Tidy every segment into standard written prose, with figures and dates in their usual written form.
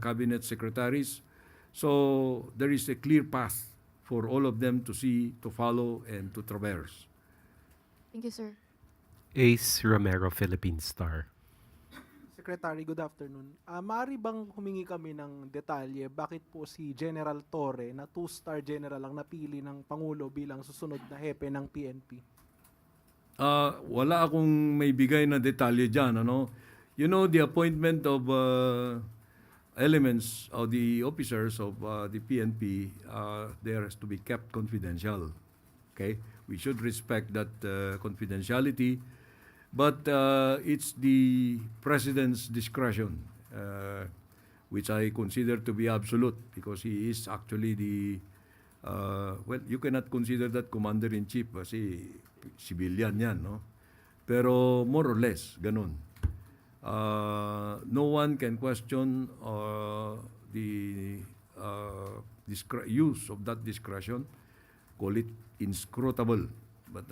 cabinet secretaries. So there is a clear path for all of them to see, to follow, and to traverse. Thank you, sir. Ace Romero, Philippine Star. Secretary, good afternoon. Maaari bang humingi kami ng detalye bakit po si General Torre na 2-star general ang napili ng Pangulo bilang susunod na hepe ng PNP? Wala akong may bigay na detalye dyan. Ano? You know, the appointment of elements of the officers of the PNP, there has to be kept confidential. Okay? We should respect that confidentiality. But it's the President's discretion, which I consider to be absolute because he is actually the, well, you cannot consider that Commander-in-Chief kasi civilian yan, no? Pero more or less, ganun. No one can question the use of that discretion, call it inscrutable. But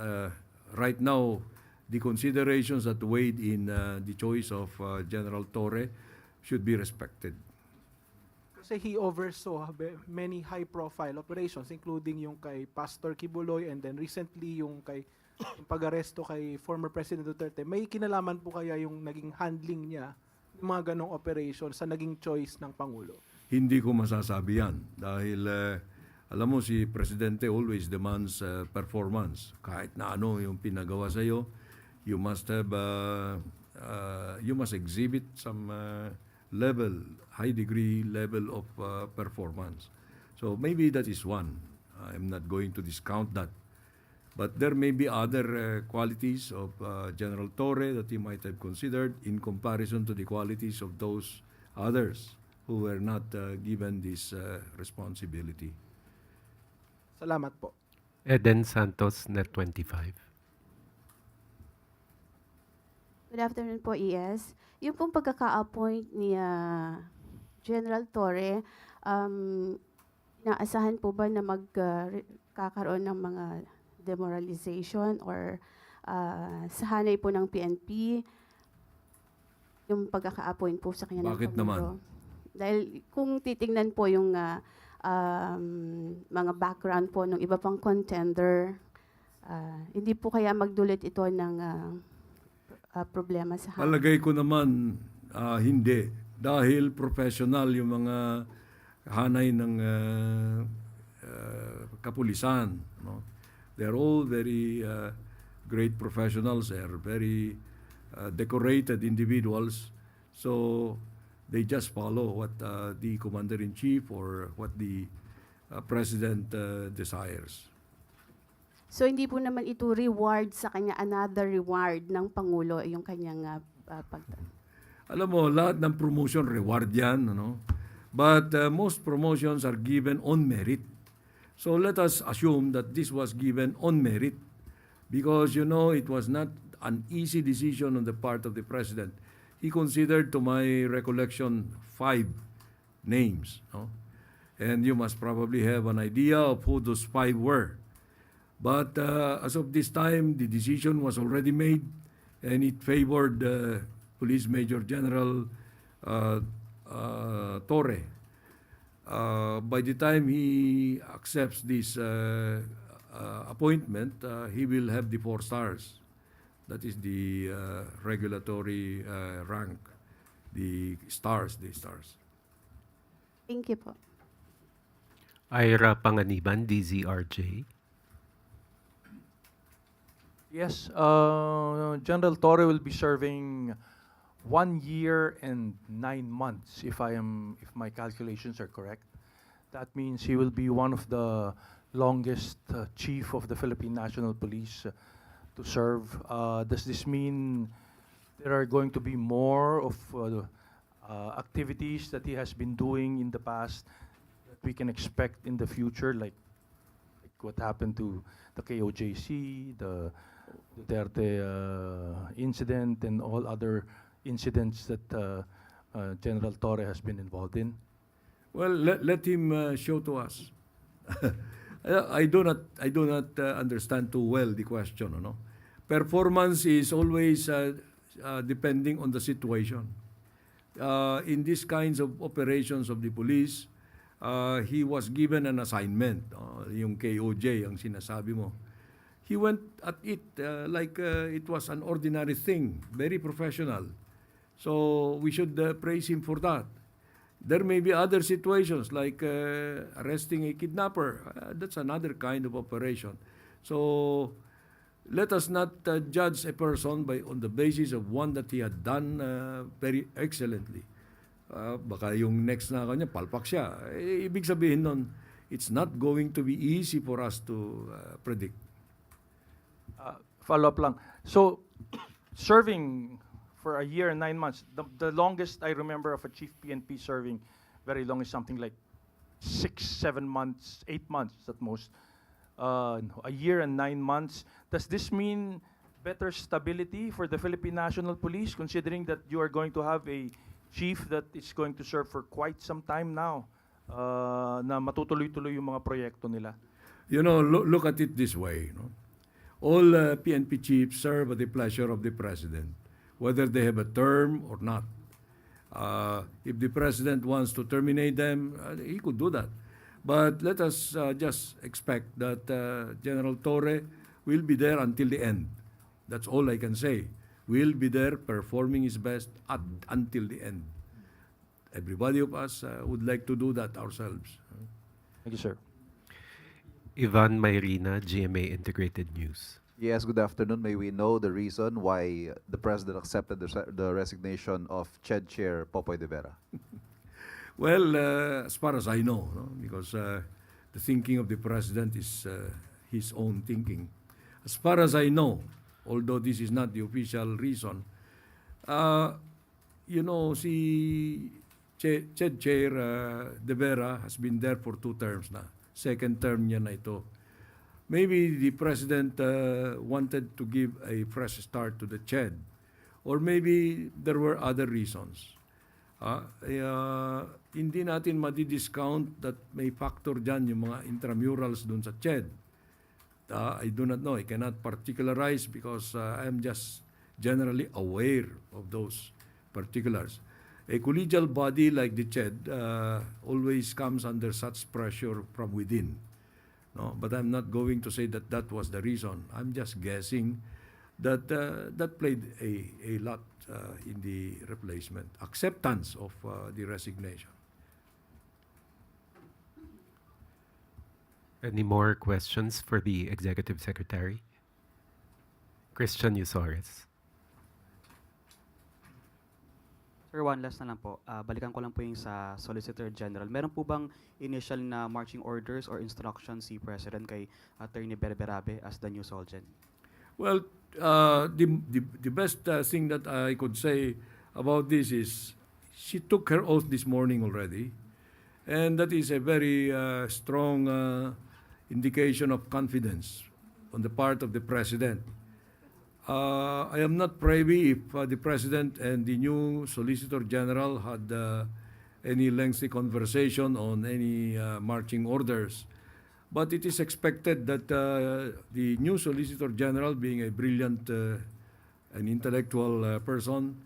right now, the considerations that weighed in the choice of General Torre should be respected. Kasi he oversaw many high-profile operations including yung kay Pastor Kibuloy and then recently yung kay yung pag-aresto kay former President Duterte. May kinalaman po kaya yung naging handling niya ng mga ganong operations sa naging choice ng Pangulo? Hindi ko masasabi yan dahil alam mo si Presidente always demands performance. Kahit na ano yung pinagawa sa iyo, you must have you must exhibit some level, high degree level of performance. So maybe that is one. I'm not going to discount that. But there may be other qualities of General Torre that he might have considered in comparison to the qualities of those others who were not given this responsibility. Salamat po. Eden Santos, Net 25. Good afternoon po, ES. Yung pong pagkaka-appoint ni General Torre, naasahan po ba na magkakaroon ng mga demoralization or sa hanay po ng PNP yung pagkaka-appoint po sa kanya ng Bakit Pangulo? naman? Dahil kung titingnan po yung mga background po ng iba pang contender, hindi po kaya magdulot ito ng problema sa hanay? Palagay ko naman hindi dahil professional yung mga hanay ng kapulisan, no? They're all very great professionals. They're very decorated individuals. So they just follow what the Commander-in-Chief or what the President desires. So hindi po naman ito reward sa kanya, another reward ng Pangulo yung kanyang Alam mo, lahat ng promotion reward yan, ano? But most promotions are given on merit. So let us assume that this was given on merit because, you know, it was not an easy decision on the part of the President. He considered, to my recollection, 5 names, no? And you must probably have an idea of who those 5 were. But as of this time, the decision was already made and it favored Police Major General Torre. By the time he accepts this appointment, he will have the 4 stars. That is the regulatory rank, the stars. Thank you po. Ira Panganiban, DZRJ. Yes, General Torre will be serving 1 year and 9 months, if my calculations are correct. That means he will be one of the longest chief of the Philippine National Police to serve. Does this mean there are going to be more of activities that he has been doing in the past that we can expect in the future, like what happened to the KOJC, the Duterte incident, and all other incidents that General Torre has been involved in? Well, let him show to us. I do not understand too well the question. No? Performance is always depending on the situation. in these kinds of operations of the police, he was given an assignment, yung KOJ ang sinasabi mo. He went at it like it was an ordinary thing, very professional. So we should praise him for that. There may be other situations like arresting a kidnapper. That's another kind of operation. So let us not judge a person on the basis of one that he had done very excellently. Baka yung next na kanya, palpak siya. Ibig sabihin nun, it's not going to be easy for us to predict. Follow up lang. So, serving for a year and 9 months, the longest I remember of a chief PNP serving very long is something like 6, 7 months, 8 months at most. A year and 9 months. Does this mean better stability for the Philippine National Police, considering that you are going to have a chief that is going to serve for quite some time now, na matutuloy-tuloy yung mga proyekto nila? You know, look at it this way. No? All PNP chiefs serve at the pleasure of the president, whether they have a term or not. If the president wants to terminate them, he could do that. But let us just expect that General Torre will be there until the end. That's all I can say. Will be there performing his best until the end. Everybody of us would like to do that ourselves. Thank you, sir. Ivan Mayrina, GMA Integrated News. Yes, good afternoon. May we know the reason why the President accepted the resignation of CHED Chair Popoy de Vera? Well, as far as I know, no? Because the thinking of the President is his own thinking. As far as I know, although this is not the official reason, you know, si CHED Chair de Vera has been there for 2 terms na. Second term niya na ito. Maybe the President wanted to give a fresh start to the CHED. Or maybe there were other reasons. Hindi natin madi-discount that may factor dyan yung mga intramurals dun sa CHED. I do not know. I cannot particularize because I am just generally aware of those particulars. A collegial body like the CHED always comes under such pressure from within. No? But I'm not going to say that that was the reason. I'm just guessing that that played a lot in the replacement, acceptance of the resignation. Any more questions for the Executive Secretary? Christian Yusores. Sir, one last na lang po. Balikan ko lang po yung sa Solicitor General. Meron po bang initial na marching orders or instructions si President kay Attorney Berberabe as the new Solgen? Well, the best thing that I could say about this is she took her oath this morning already, and that is a very strong indication of confidence on the part of the President. I am not privy if the President and the new Solicitor General had any lengthy conversation on any marching orders. But it is expected that the new Solicitor General, being a brilliant and intellectual person,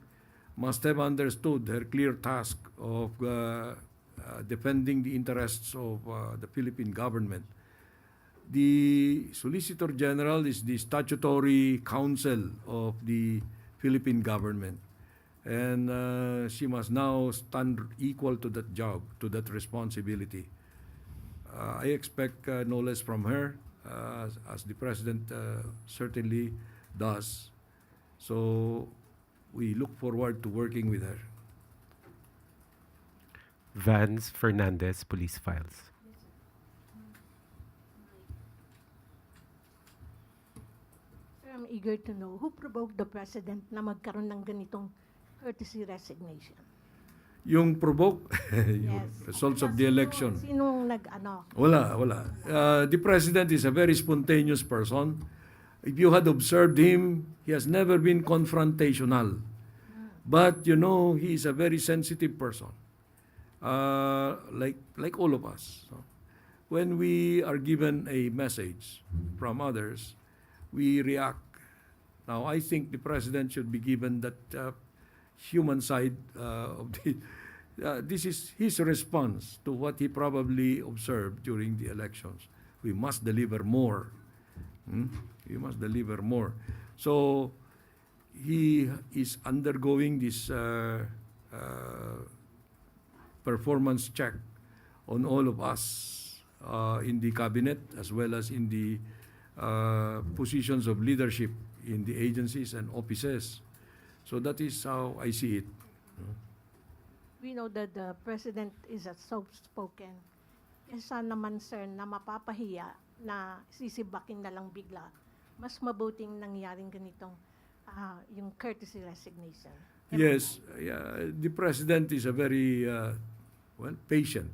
must have understood her clear task of defending the interests of the Philippine government. The Solicitor General is the statutory counsel of the Philippine government. And she must now stand equal to that job, to that responsibility. I expect no less from her, as the President certainly does. So we look forward to working with her. Vance Fernandez, Police Files. I'm eager to know who provoked the President na magkaroon ng ganitong courtesy resignation. Yung provoke, yung Yes. results of the election. Sinong nag-ano? Wala. The President is a very spontaneous person. If you had observed him, he has never been confrontational. But, you know, he is a very sensitive person. Like all of us. So, when we are given a message from others, we react. Now, I think the President should be given that human side of the. This is his response to what he probably observed during the elections. We must deliver more. We must deliver more. So he is undergoing this performance check on all of us in the cabinet as well as in the positions of leadership in the agencies and offices. So that is how I see it. We know that the president is a soft-spoken. Kesa naman, sir, na mapapahiya na sisibakin na lang bigla, mas mabuting nangyaring ganitong yung courtesy resignation. Yes, the president is a very patient.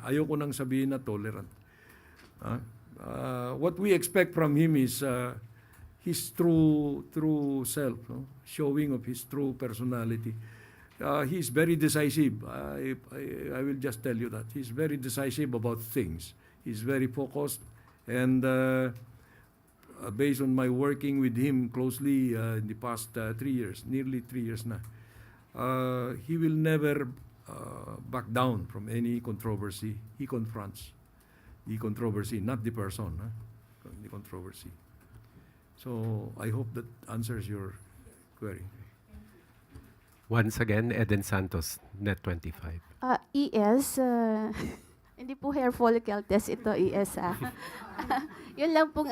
Ayoko nang sabihin na tolerant. What we expect from him is his true self, showing of his true personality. He's very decisive. I will just tell you that. He's very decisive about things. He's very focused. And based on my working with him closely in the past 3 years, nearly 3 years na, he will never back down from any controversy. He confronts the controversy, not the person, the controversy. So I hope that answers your query. Once again, Eden Santos, Net 25. ES, hindi po hair follicle test ito, ES Yun lang pong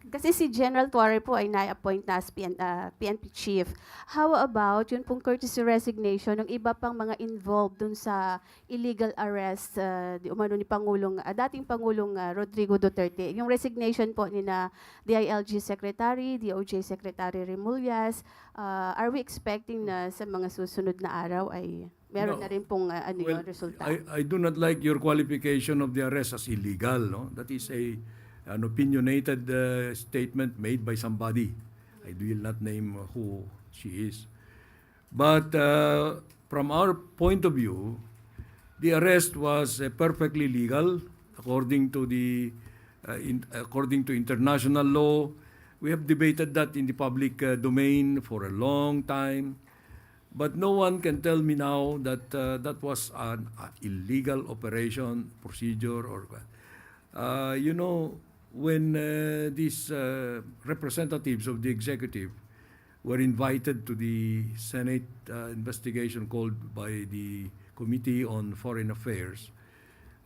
kasi si General Torre po ay na-appoint na as PNP chief. How about yun pong courtesy resignation ng iba pang mga involved dun sa illegal arrest di umano ni dating Pangulong Rodrigo Duterte. Yung resignation po ni na DILG Secretary, DOJ Secretary Remullaz, are we expecting na sa mga susunod na araw ay meron na rin pong yung resulta? I do not like your qualification of the arrest as illegal. No? That is an opinionated statement made by somebody. I will not name who she is. But from our point of view, the arrest was perfectly legal according to according to international law. We have debated that in the public domain for a long time. But no one can tell me now that that was an illegal operation, procedure, or when these representatives of the executive were invited to the Senate investigation called by the Committee on Foreign Affairs,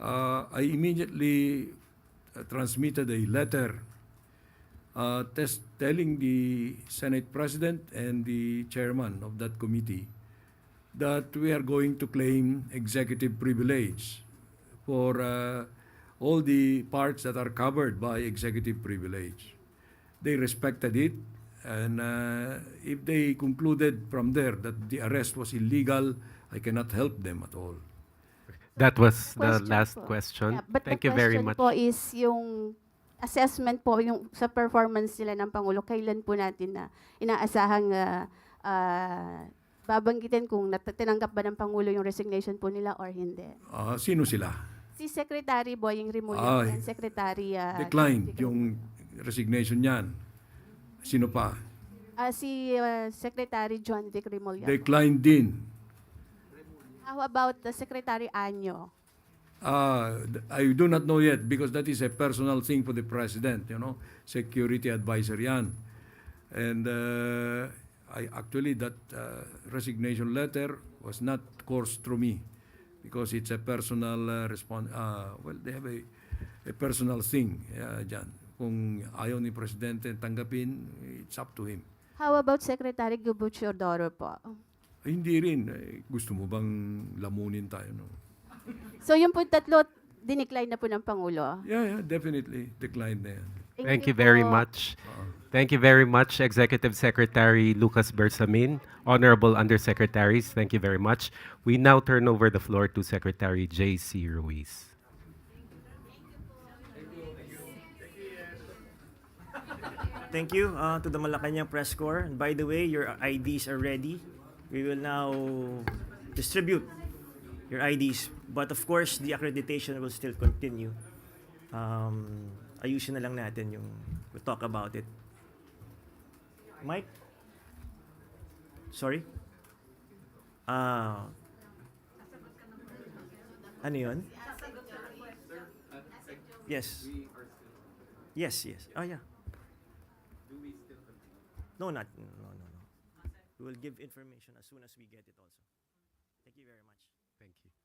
I immediately transmitted a letter telling the Senate President and the chairman of that committee that we are going to claim executive privilege for all the parts that are covered by executive privilege. They respected it, and if they concluded from there that the arrest was illegal, I cannot help them at all. That was the Question last po. question. Yeah, but Thank the you very question much. po is yung assessment po yung sa performance nila ng Pangulo, kailan po natin na inaasahang babanggitin kung tinanggap ba ng Pangulo yung resignation po nila or hindi? Sino sila? Si Secretary Boying Remullaz and Secretary Declined yung resignation niyan. Sino pa? si Secretary John Vic Remullaz. Declined din. How about the Secretary Anyo? I do not know yet because that is a personal thing for the president, security advisor yan. And actually that resignation letter was not coursed through me because it's a personal response. They have a personal thing dyan. Kung ayaw ni presidente tanggapin, it's up to him. How about Secretary Gubo Teodoro po? Hindi rin. Gusto mo bang lamunin tayo? No? So yung po tatlo, dinicline na po ng Pangulo? Yeah, definitely. Declined na yan. Thank you very po. much. Thank you very much, Executive Secretary Lucas Bersamin, Honorable Undersecretaries. Thank you very much. We now turn over the floor to Secretary J.C. Ruiz. Thank you to the Malacanang Press Corps. And by the way, your IDs are ready. We will now distribute your IDs. But of course, the accreditation will still continue. Ayusin na lang natin we'll talk about it. Mike? Sorry? Ah, ano yun? Yes. Yes. Oh, yeah. No, not. No. We will give information as soon as we get it also. Thank you very much. Thank you.